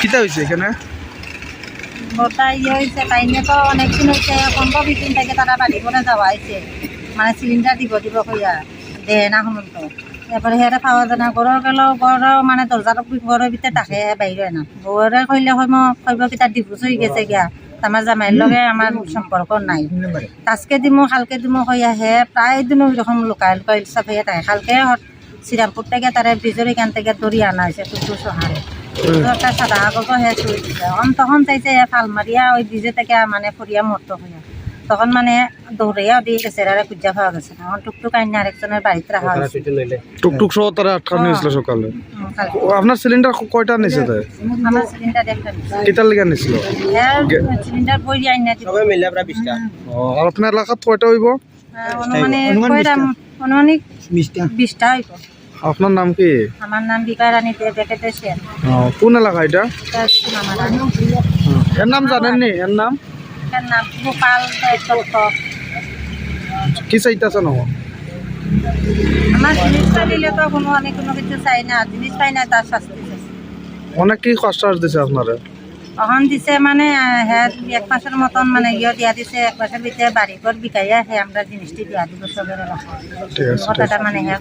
কিতা হয়েছে এখানে? গোটা ইয়ে হয়েছে তাইনে তো অনেকদিন হয়েছে 15-20 দিন থেকে তারা বাড়ি করে যাওয়া হয়েছে মানে সিলিন্ডার দিব হইয়া দেয় না শুনুন তো এরপরে সেটা পাওয়া যায় না ঘরেও গেল ঘরেও মানে দরজার ঘরের ভিতরে ডাকে বাইরে না ঘরে কইলে হয় মই কইব কি তার ডিভোর্স হয়ে গেছে গিয়া আমার জামাইয়ের লগে আমার সম্পর্ক নাই আজকে দিমো কালকে দিমো হইয়া হে প্রায় দিন ওইরকম লুকাই লুকাই সব হয়ে থাকে কালকে শ্রীরামপুর থেকে তারা ব্রিজের এখান থেকে দড়ি আনা হয়েছে টুকটু শহরে একটা সাদা কাগজও হে চুই দিছে তখন চাইছে ফাল মারিয়া ওই ব্রিজে থেকে মানে ফরিয়া মরতো হইয়া তখন মানে দৌড়াইয়া দিয়ে গেছে আর খুঁজা পাওয়া গেছে না এখন টুকটুক আইনে আরেকজনের বাড়িতে রাখা হয়েছে টুকটুক সহ তারা আটকা নিয়েছিল সকালে। আপনার সিলিন্ডার কয়টা নিছে তাই? আমার সিলিন্ডার একটা কিতার লেগে নিছিল? সিলিন্ডার বই আইনে সবাই মিলে প্রায় 20টা। আর আপনার এলাকাত কয়টা হইব? অনুমানিক 20টা হইব। আপনার নাম কি? আমার নাম বিকা রানী দেখেতে সেন কোন এলাকা এটা? আমার রানী এর নাম জানেননি? এর নাম এর নাম গোপাল দত্ত। কি চাইতেছে না? আমার জিনিস দিলে তো আমি কোনো কিছু চাই না জিনিস পাই না তার শাস্তি চাই। অনেক কি কষ্ট দিছে আপনারা? তখন দিছে মানে হ্যাঁ 1 মাসের মতন মানে ইয়ে দিয়া দিছে 1 মাসের ভিতরে বাড়ি ঘর বিকাইয়া আমরা জিনিসটি দিয়া দিব সবের ঠিক আছে কথাটা মানে হ্যাঁ